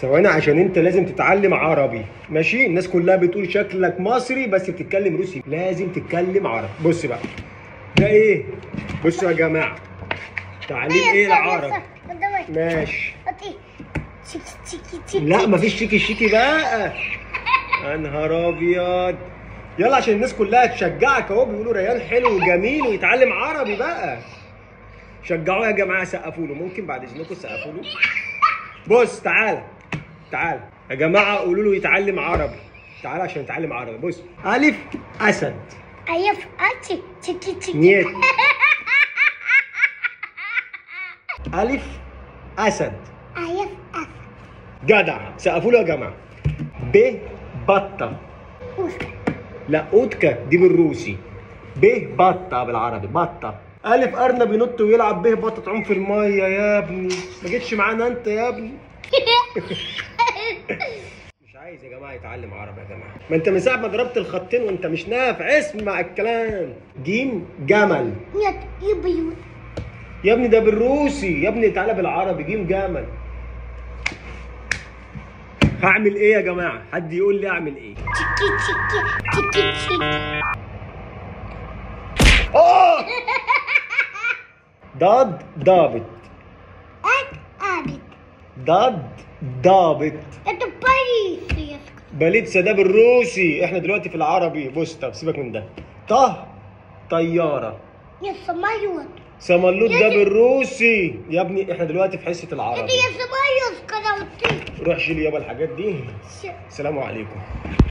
ثواني عشان انت لازم تتعلم عربي، ماشي؟ الناس كلها بتقول شكلك مصري بس بتتكلم روسي، لازم تتكلم عربي. بص بقى ده ايه؟ بصوا يا جماعه، تعليم ايه العربي؟ ماشي. لا مفيش شيكي شيكي بقى. يا نهار ابيض. يلا عشان الناس كلها تشجعك اهو، بيقولوا ريان حلو وجميل ويتعلم عربي بقى. شجعوه يا جماعه، سقفوا له، ممكن بعد اذنكم سقفوا له. بص تعالى تعالى يا جماعه، قولوا له يتعلم عربي. تعالى عشان يتعلم عربي. بص الف اسد. الف اسد تشيكي تشيكي. نيت. الف اسد. الف اسد. جدع، سقفوا له يا جماعه. ب بطه. لا اوتكا دي بالروسي، ب بطه بالعربي بطه. الف ارنب ينط ويلعب، ب بطه تعوم في الميه. يا ابني ما جيتش معانا انت يا ابني. مش عايز يا جماعه يتعلم عربي يا جماعه، ما انت من ساعه ما ضربت الخطين وانت مش نافع. اسمع الكلام. جيم جمل. نيت يبيوت. يا ابني ده بالروسي يا ابني، تعالى بالعربي. جيم جمل. هعمل ايه يا جماعه؟ حد يقول لي اعمل ايه؟ تشيكي تشيكي تشيكي تشيكي. ضاد ضابط. ابد. ضاد ضابط. انت باريس. باليتسا ده بالروسي، احنا دلوقتي في العربي. بص طب سيبك من ده. طه طياره. يا سمايوت. سملوت ده بالروسي يا ابني، احنا دلوقتي في حصه العربي. يا سمايوت كده. روح شيل يابا الحاجات دي. السلام عليكم.